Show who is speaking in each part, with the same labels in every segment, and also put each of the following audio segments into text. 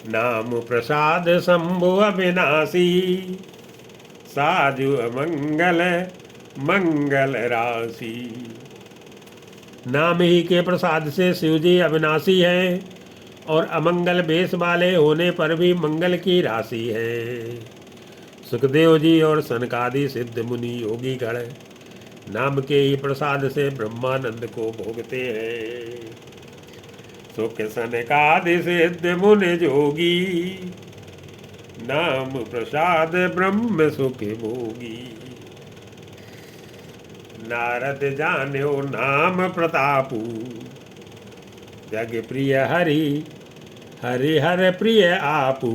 Speaker 1: नाम प्रसाद शंभु अविनाशी, साजु अमंगल मंगल राशि। नाम ही के प्रसाद से शिवजी अविनाशी हैं और अमंगल वेश वाले होने पर भी मंगल की राशि है। सुखदेव जी और सनकादि सिद्ध मुनि योगी गण नाम के ही प्रसाद से ब्रह्मानंद को भोगते हैं। सुख सनकादि सिद्ध मुनि जोगी, नाम प्रसाद ब्रह्म सुख भोगी। नारद जान्यो नाम प्रतापू, जग प्रिय हरि हरि हर प्रिय आपू।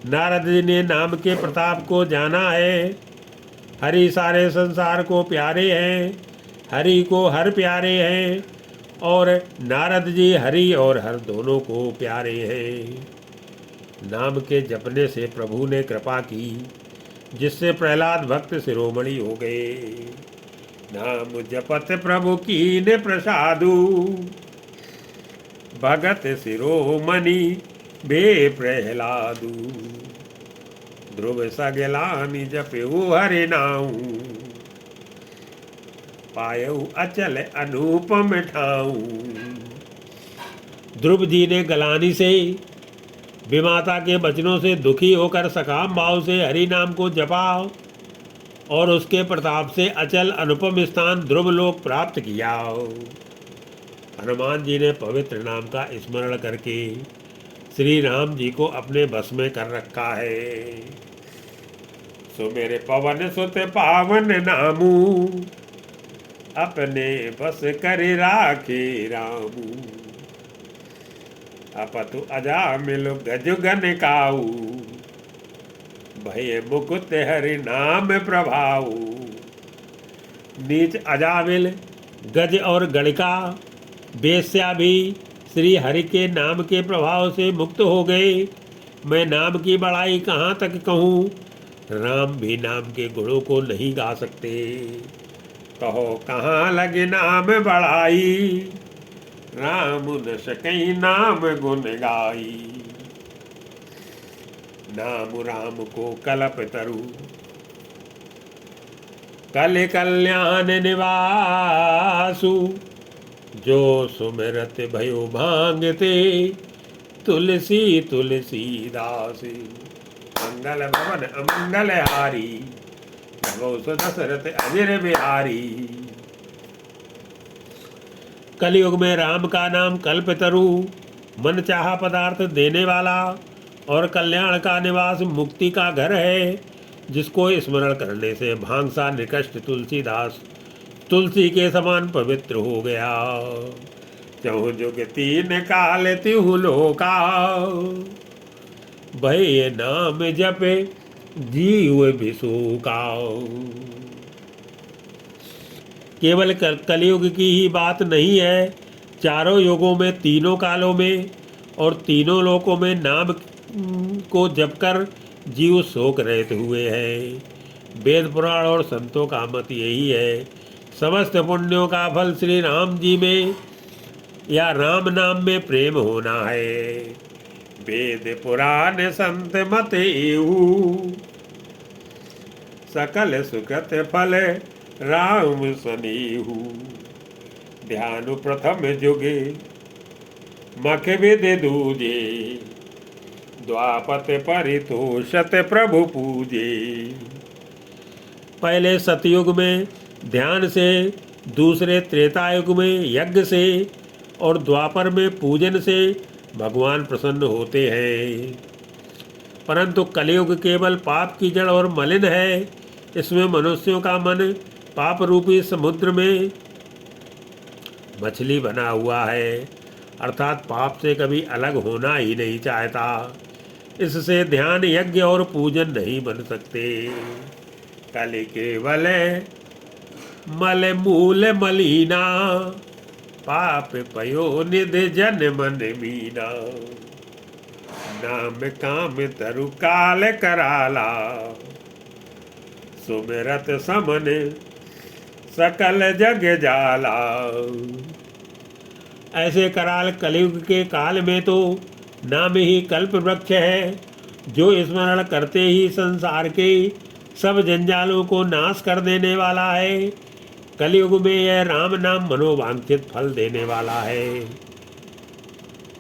Speaker 1: नारद जी ने नाम के प्रताप को जाना है। हरि सारे संसार को प्यारे हैं, हरि को हर प्यारे हैं और नारद जी हरि और हर दोनों को प्यारे हैं। नाम के जपने से प्रभु ने कृपा की, जिससे प्रहलाद भक्त शिरोमणि हो गए। नाम जपत प्रभु कीने प्रसादु, भगत शिरोमणि बे प्रहलादु। ध्रुव सगलानि जपऊ हरि नाऊ, पायऊ अचल अनुपम ठाऊ। ध्रुव जी ने गलानी से विमाता के वचनों से दुखी होकर सकाम भाव से हरि नाम को जपा और उसके प्रताप से अचल अनुपम स्थान ध्रुव लोक प्राप्त किया। हनुमान जी ने पवित्र नाम का स्मरण करके श्री राम जी को अपने बस में कर रखा है। सो मेरे पवन सुत पावन नामू, अपने बस कर राखे रामू। अपतु अजा मिलो गजुगन काऊ, भय मुकुत हरि नाम प्रभाऊ। नीच अजामिल गज और गणिका बेस्या भी श्री हरि के नाम के प्रभाव से मुक्त हो गए। मैं नाम की बड़ाई कहाँ तक कहूँ, राम भी नाम के गुणों को नहीं गा सकते। कहो कहाँ लगे नाम बड़ाई, राम न सकई नाम गुण गाई। नाम राम को कलप तरु, कल कल्याण निवासु। जो सुमिरत भयो भांगते, तुलसी तुलसीदास। मंगल भवन अमंगल हारी, भगो दशरथ अजर बिहारी। कलयुग में राम का नाम कल्पतरु, मन चाहा पदार्थ देने वाला और कल्याण का निवास मुक्ति का घर है। जिसको स्मरण करने से भांगसा निकष्ट तुलसीदास तुलसी के समान पवित्र हो गया। चहु जुग तीन काल तिहु लोका, भय नाम जपे जीव विशोका। केवल कलयुग की ही बात नहीं है, चारों युगों में तीनों कालों में और तीनों लोकों में नाम को जपकर जीव शोक रहते हुए हैं। वेद पुराण और संतों का मत यही है। समस्त पुण्यों का फल श्री राम जी में या राम नाम में प्रेम होना है। वेद पुराण संत मत एहू, सकल सुखत फल राम सनेहू। ध्यान प्रथम जुगे मख विद दूजे, द्वापत परितोषत प्रभु पूजे। पहले सतयुग में ध्यान से, दूसरे त्रेतायुग में यज्ञ से और द्वापर में पूजन से भगवान प्रसन्न होते हैं। परंतु कलयुग केवल पाप की जड़ और मलिन है। इसमें मनुष्यों का मन पाप रूपी समुद्र में मछली बना हुआ है, अर्थात पाप से कभी अलग होना ही नहीं चाहता। इससे ध्यान यज्ञ और पूजन नहीं बन सकते। कलि केवल मल मूल मलीना, पाप पयो निध जन मन मीना। नाम काम तरु काल कराला, सुमिरत समन सकल जग जाला। ऐसे कराल कलयुग के काल में तो नाम ही कल्प वृक्ष है, जो स्मरण करते ही संसार के सब जंजालों को नाश कर देने वाला है। कलयुग में यह राम नाम मनोवांछित फल देने वाला है।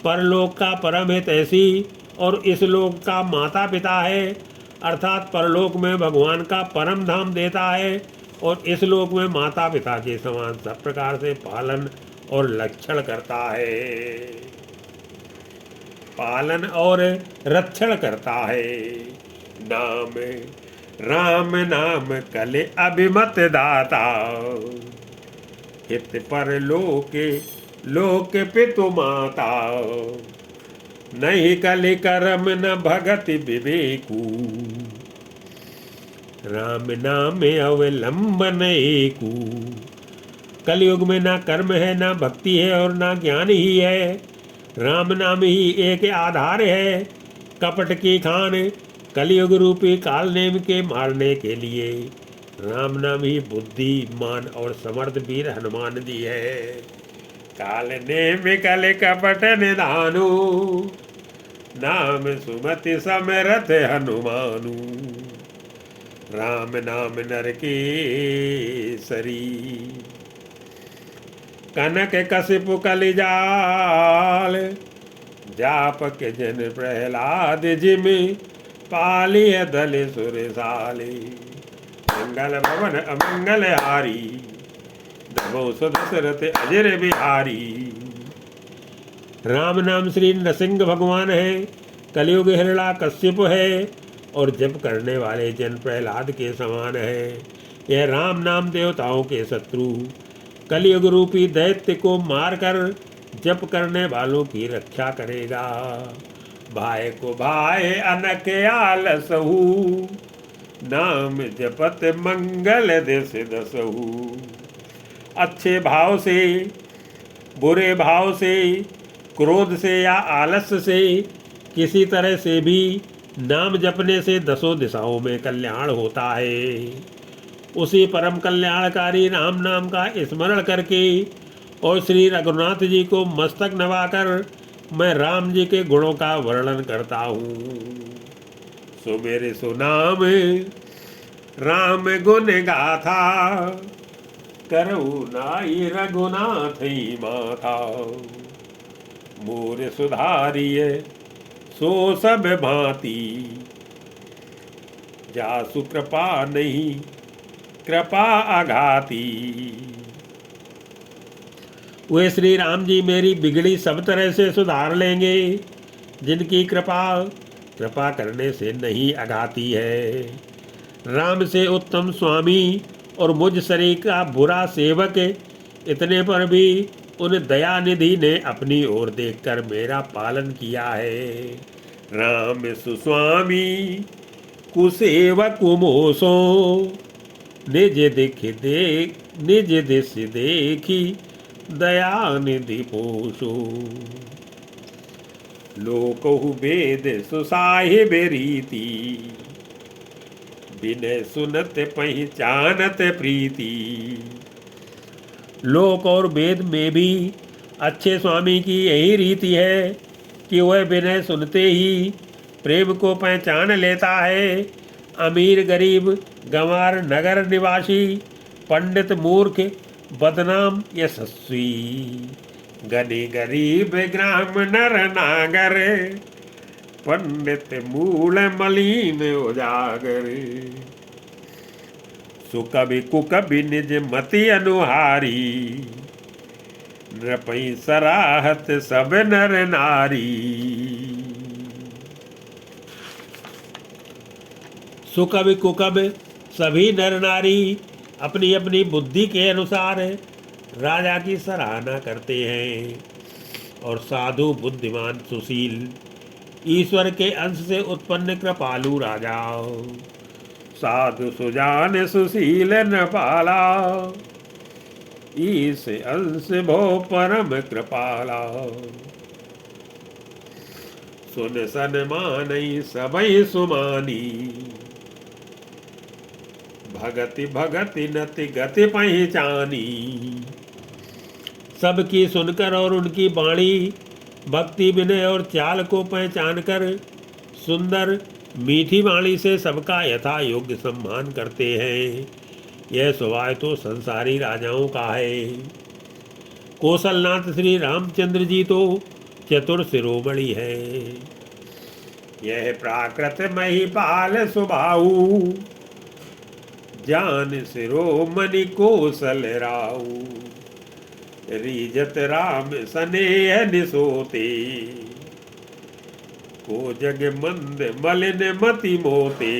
Speaker 1: परलोक का परम हित ऐसी और इस लोक का माता पिता है, अर्थात परलोक में भगवान का परम धाम देता है और इस लोक में माता पिता के समान सब प्रकार से पालन और रक्षण करता है। पालन और रक्षण करता है। नाम राम नाम कले अभिमत दाता, हित पर लोके लोक पितु माता। नहीं कलि करम न भगति विवेकू, राम नाम अवलंबन एकू। कलयुग में ना कर्म है, ना भक्ति है और ना ज्ञान ही है। राम नाम ही एक आधार है। कपट की खान कलयुग रूपी काल नेम के मारने के लिए राम नाम ही बुद्धि मान और समर्थ वीर हनुमान जी है। काल नेम कल कपट निधानु, नाम सुमति समरथ हनुमानु। राम नाम नर के सरी, कनक कसिपु कलिजाल। जाप के जन प्रहलाद जिमि, पालिय दल सुरसाली। मंगल भवन अमंगल हारी, दमो सुदशरथ अजर बिहारी। राम नाम श्री नृसिंह भगवान है, कलयुग हिरला कश्यप है और जप करने वाले जन प्रहलाद के समान है। यह राम नाम देवताओं के शत्रु कलयुग रूपी दैत्य को मारकर जप करने वालों की रक्षा करेगा। भाई को भाई अनक आलसहु, नाम जपत मंगल दिस दसहु। अच्छे भाव से, बुरे भाव से, क्रोध से या आलस्य से किसी तरह से भी नाम जपने से दसों दिशाओं में कल्याण होता है। उसी परम कल्याणकारी राम नाम का स्मरण करके और श्री रघुनाथ जी को मस्तक नवाकर मैं राम जी के गुणों का वर्णन करता हूँ। सो मेरे सुनाम राम गुण गाथा, करऊ नाई रघुनाथ ही माथा। मोर सुधारिय सो सब भांति, जासु कृपा नहीं कृपा आघाती। वे श्री राम जी मेरी बिगड़ी सब तरह से सुधार लेंगे, जिनकी कृपा करने से नहीं आघाती है। राम से उत्तम स्वामी और मुझ शरीर का बुरा सेवक, इतने पर भी उन दयानिधि ने अपनी ओर देखकर मेरा पालन किया है। राम सुस्वामी कुसेवक मोसो, निज दिश देखी दया निधि पोषो। लोकहु वेद सुसाहिब रीति, विनय सुनत पहचानत प्रीति। लोक और वेद में भी अच्छे स्वामी की यही रीति है कि वह विनय सुनते ही प्रेम को पहचान लेता है। अमीर गरीब, गंवार नगर निवासी, पंडित मूर्ख, बदनाम यशस्वी, गनी गरीब ग्राम नर नागर, पंडित मूल मलिन उजागर। सुकवि कुकवि निज मति अनुहारी, नृपै सराहत सब नर नारी। सुकवि कुकवि सभी नर नारी अपनी अपनी बुद्धि के अनुसार राजा की सराहना करते हैं, और साधु बुद्धिमान सुशील ईश्वर के अंश से उत्पन्न कृपालु राजा। साधु सुजान सुशील नृपाला, ईश अंश भो परम कृपाला। सुन सन्मानई सबई सुमानी, भगति भगति नति गति पहचानी। सबकी सुनकर और उनकी वाणी भक्ति विनय और चाल को पहचान कर सुंदर मीठी वाणी से सबका यथा योग्य सम्मान करते हैं। यह स्वभाव तो संसारी राजाओं का है। कौशलनाथ श्री रामचंद्र जी तो चतुर शिरोमणि है। यह प्राकृत महिपाल स्वभाऊ, जान शिरोमणि कौशल राऊ। रीजत राम स्नेह निसोते, को जग मंद मलिन मति मोते।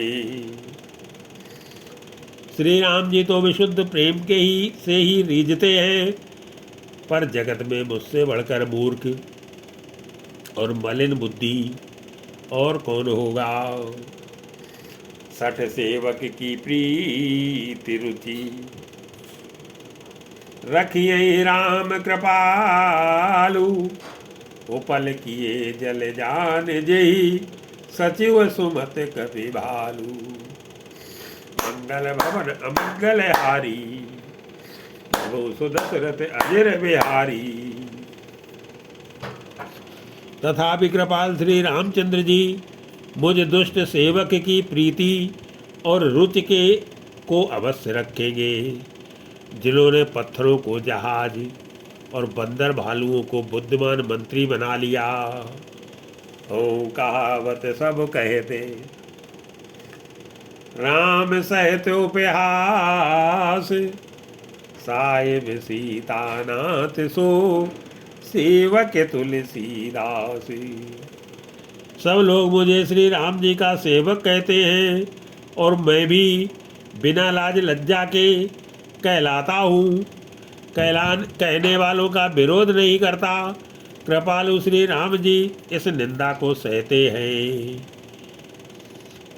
Speaker 1: श्री राम जी तो विशुद्ध प्रेम के ही से ही रीझते हैं, पर जगत में मुझसे बढ़कर मूर्ख और मलिन बुद्धि और कौन होगा। सठ सेवक की प्रीति रुचि, रखिए राम कृपालु। उपल किए जल जान जेहि, सचिव सुमत कपि भालू। मंगल भवन अमंगल हारी, प्रभु सुदशरथ अजर बिहारी। तथापि कृपाल श्री रामचंद्र जी मुझ दुष्ट सेवक की प्रीति और रुचि के को अवश्य रखेंगे, जिन्होंने पत्थरों को जहाज और बंदर भालुओं को बुद्धिमान मंत्री बना लिया। ओ कहावत सब कहते, राम सहित उपहास। साहिब सीतानाथ सो, सेवक तुलसीदास। सब लोग मुझे श्री राम जी का सेवक कहते हैं, और मैं भी बिना लाज लज्जा के कहलाता हूँ। कहने वालों का विरोध नहीं करता। कृपालु श्री राम जी इस निंदा को सहते हैं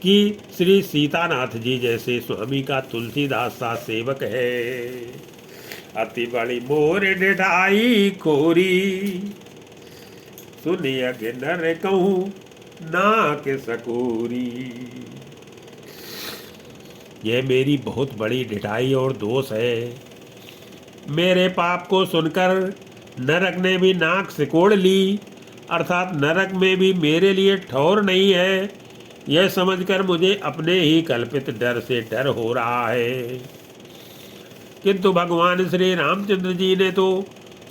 Speaker 1: कि श्री सीतानाथ जी जैसे स्वामी का तुलसीदास सा सेवक है। अति बड़ी मोर निठाई खोरी, सुनिय के नर कहूँ नाक सकूरी। यह मेरी बहुत बड़ी ढिठाई और दोष है। मेरे पाप को सुनकर नरक ने भी नाक सिकोड़ ली, अर्थात नरक में भी मेरे लिए ठौर नहीं है। यह समझकर मुझे अपने ही कल्पित डर से डर हो रहा है। किंतु भगवान श्री रामचंद्र जी ने तो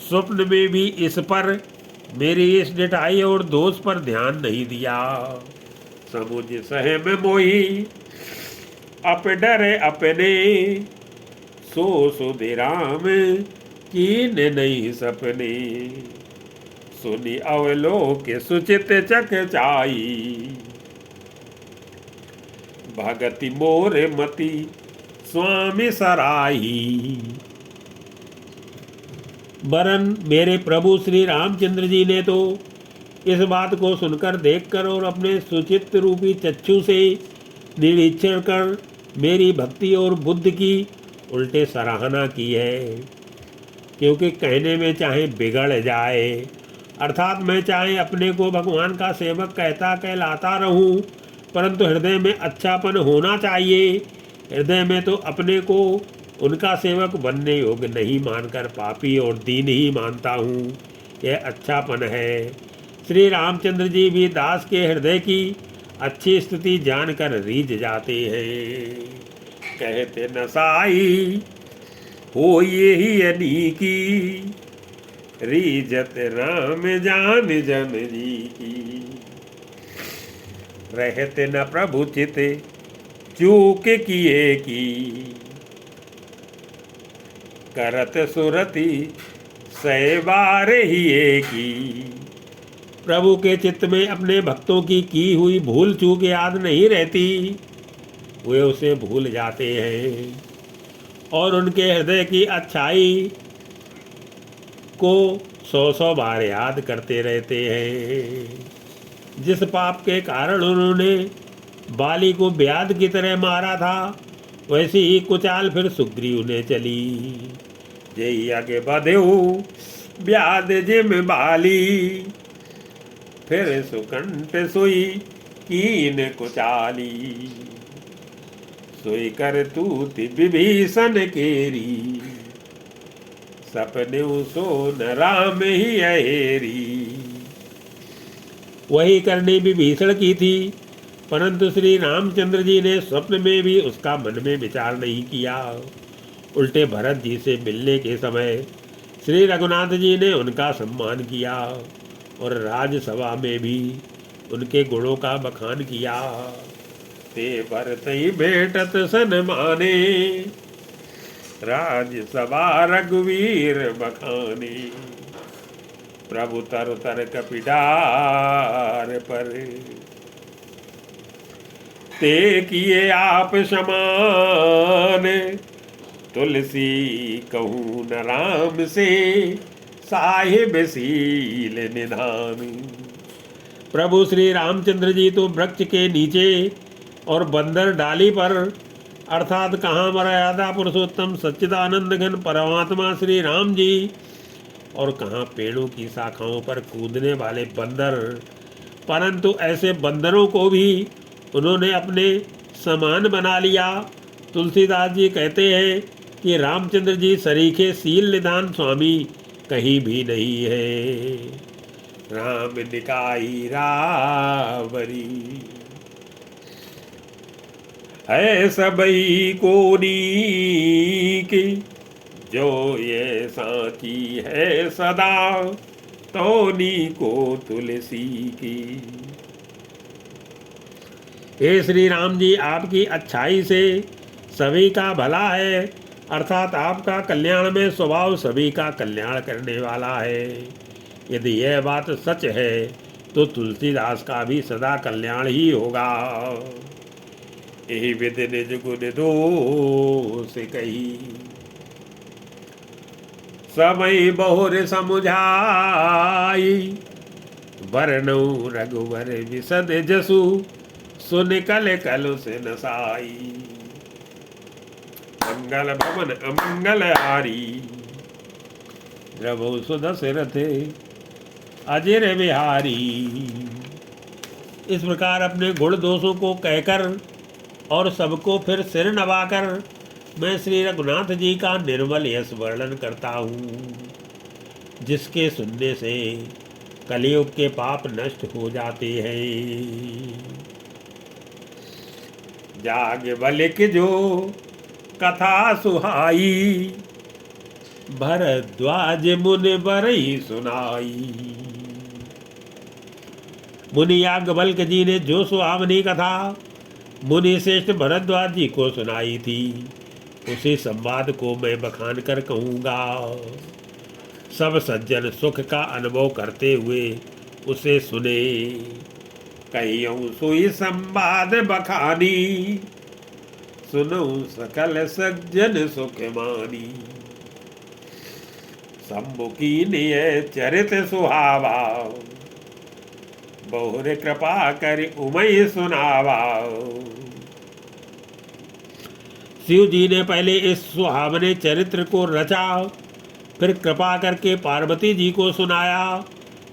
Speaker 1: स्वप्न में भी इस पर, मेरी इस ढिठाई और दोष पर ध्यान नहीं दिया। समुझ सहम मोही अप डरे अपने, सो सुधि राम कीन नहीं सपने। सुनि अवलोक सुचित चक चाई, भगति मोर मति स्वामी सराही। वरन मेरे प्रभु श्री रामचंद्र जी ने तो इस बात को सुनकर, देखकर और अपने सुचित रूपी चक्षु से निरीक्षण कर मेरी भक्ति और बुद्धि की उल्टे सराहना की है। क्योंकि कहने में चाहे बिगड़ जाए, अर्थात मैं चाहे अपने को भगवान का सेवक कहलाता रहूं, परंतु हृदय में अच्छापन होना चाहिए। हृदय में तो अपने को उनका सेवक बनने योग्य नहीं मानकर पापी और दीन ही मानता हूँ। यह अच्छापन है। श्री रामचंद्र जी भी दास के हृदय की अच्छी स्थिति जानकर रीझ जाते हैं। कहते नसाई हो यही अनीकी, रीजत राम जान जन जी की। रहते न प्रभु चित चूक किए की, करत सुरति सहबार ही की। प्रभु के चित्त में अपने भक्तों की हुई भूल चूक याद नहीं रहती, वे उसे भूल जाते हैं और उनके हृदय की अच्छाई को 100 बार याद करते रहते हैं। जिस पाप के कारण उन्होंने बाली को ब्याध की तरह मारा था, वैसी ही कुचाल फिर सुग्रीव ने चली। जय आगे बधेऊ ब्याध जिम बाली, फिर सुकंठ सोई कीन कुचाली। सोई कर तूत विभीषण केरी, सपने सो न राम ही अहेरी। वही करनी विभीषण की थी, परंतु श्री रामचंद्र जी ने स्वप्न में भी उसका मन में विचार नहीं किया। उल्टे भरत जी से मिलने के समय श्री रघुनाथ जी ने उनका सम्मान किया और राजसभा में भी उनके गुणों का बखान किया। ते भरत ही भेटत सन माने, राजसभा रघुवीर बखाने। प्रभु तर तर कपिडार पर, ते किए आप समान। तुलसी कहूँ न राम से, साहिब सील निधान। प्रभु श्री रामचंद्र जी तो वृक्ष के नीचे और बंदर डाली पर, अर्थात कहाँ मर्यादा पुरुषोत्तम सच्चिदानंद घन परमात्मा श्री राम जी, और कहाँ पेड़ों की शाखाओं पर कूदने वाले बंदर। परंतु ऐसे बंदरों को भी उन्होंने अपने समान बना लिया। तुलसीदास जी कहते हैं कि रामचंद्र जी सरीखे सील निधान स्वामी कहीं भी नहीं है। राम निकाई रावरी, है सबई को नीकी। जो ये साची है सदा, तो नी को तुलसी की। हे श्री राम जी, आपकी अच्छाई से सभी का भला है, अर्थात आपका कल्याण में स्वभाव सभी का कल्याण करने वाला है। यदि यह बात सच है तो तुलसीदास का भी सदा कल्याण ही होगा। यही विधि निज गुण दोष कही, समय बहुर समुझाई। वरनऊ रघुवर विशद जसु, सुन कल कलु से नसाई। मंगल भवन अमंगल हारी, द्रवौ सुदशरथ अजिर बिहारी। इस प्रकार अपने गुण दोषों को कहकर और सबको फिर सिर नवाकर मैं श्री रघुनाथ जी का निर्मल यश वर्णन करता हूँ, जिसके सुनने से कलियुग के पाप नष्ट हो जाते हैं। जाग बलिक जो कथा सुहाई, भरद्वाज मुनि बरई सुनाई। मुनि याज्ञवल्क्य जी ने जो सुहावनी कथा मुनि श्रेष्ठ भरद्वाज जी को सुनाई थी, उसी संवाद को मैं बखान कर कहूँगा। सब सज्जन सुख का अनुभव करते हुए उसे सुने। कहियों सोई संवाद बखानी, सुनो सकल सज्जन सुख मानी। सम्मुखी निय चरित सुहावा, बहुर कृपा कर उमय सुनावा। शिव जी ने पहले इस सुहावने चरित्र को रचा, फिर कृपा करके पार्वती जी को सुनाया।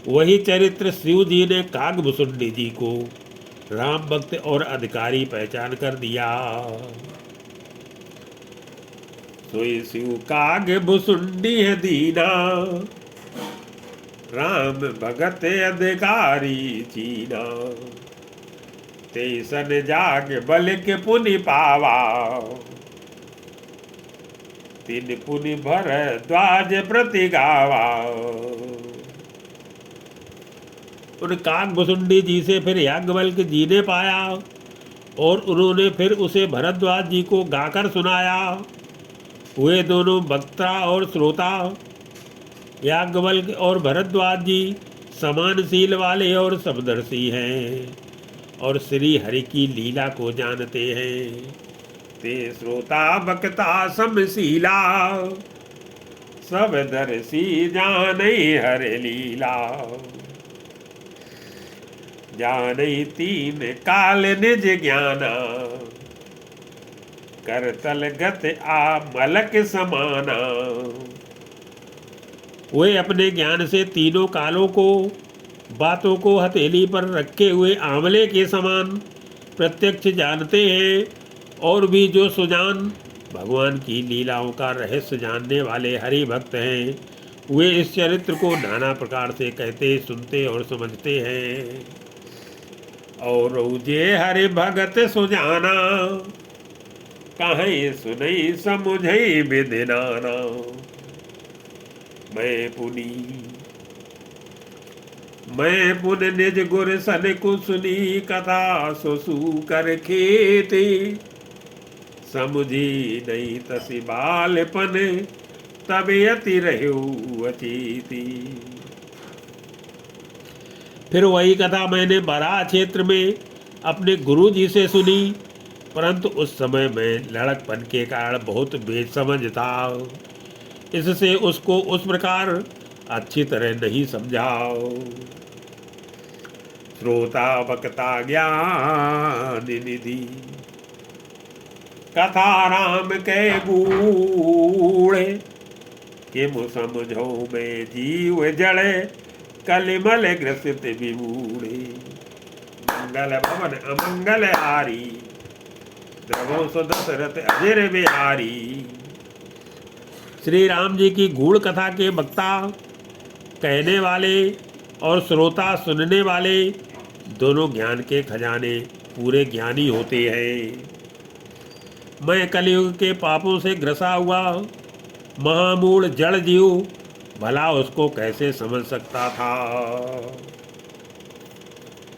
Speaker 1: वही चरित्र शिव जी ने कागभुसुंडी जी को राम भक्त और अधिकारी पहचान कर दिया। सोई शिव कागभुसुंडी है दीना, राम भगत अधिकारी चीना। तेसन जाग बल के पुनि पावा, तीन पुनि भरद्वाज प्रति गावा। उन कागभुसुंडी जी से फिर याज्ञवल्क्य जी ने पाया और उन्होंने फिर उसे भरद्वाज जी को गाकर सुनाया। वे दोनों वक्ता और श्रोता याज्ञवल्क्य और भरद्वाज जी समानशील वाले और समदर्शी हैं और श्री हरि की लीला को जानते हैं। ते श्रोता वक्ता समशीला, सब दर्शी जाने हर लीला। जाने तीन काल निज ज्ञाना, करतल गत आ मलक समाना। वे अपने ज्ञान से तीनों कालों को, बातों को हथेली पर रखे हुए आंवले के समान प्रत्यक्ष जानते हैं। और भी जो सुजान भगवान की लीलाओं का रहस्य जानने वाले हरि भक्त हैं, वे इस चरित्र को नाना प्रकार से कहते, सुनते और समझते हैं। और जे हरि भगत सुजाना, कहीं सुनई समुझई विधि नाना। मैं पुनि निज गुर सन कुसुनी, कथा सुसु कर खेती। समुझी नहीं तसी बालपन, तब यति रहु अचेती। फिर वही कथा मैंने बराह क्षेत्र में अपने गुरु जी से सुनी, परंतु उस समय मैं लड़कपन के कारण बहुत बेसमझ था, इससे उसको उस प्रकार अच्छी तरह नहीं समझा। श्रोता वक्ता ज्ञान निधि, कथा राम के गूढ़े। कि मु समझो में जीव जड़े, कलिमल ग्रसित विमूढ़े। मंगल भवन अमंगल हारी, द्रवो सो दशरथ अजर बिहारी। श्री राम जी की गूढ़ कथा के वक्ता कहने वाले और श्रोता सुनने वाले दोनों ज्ञान के खजाने पूरे ज्ञानी होते हैं। मैं कलयुग के पापों से ग्रसा हुआ महामूढ़ जड़ जीव, भला उसको कैसे समझ सकता था।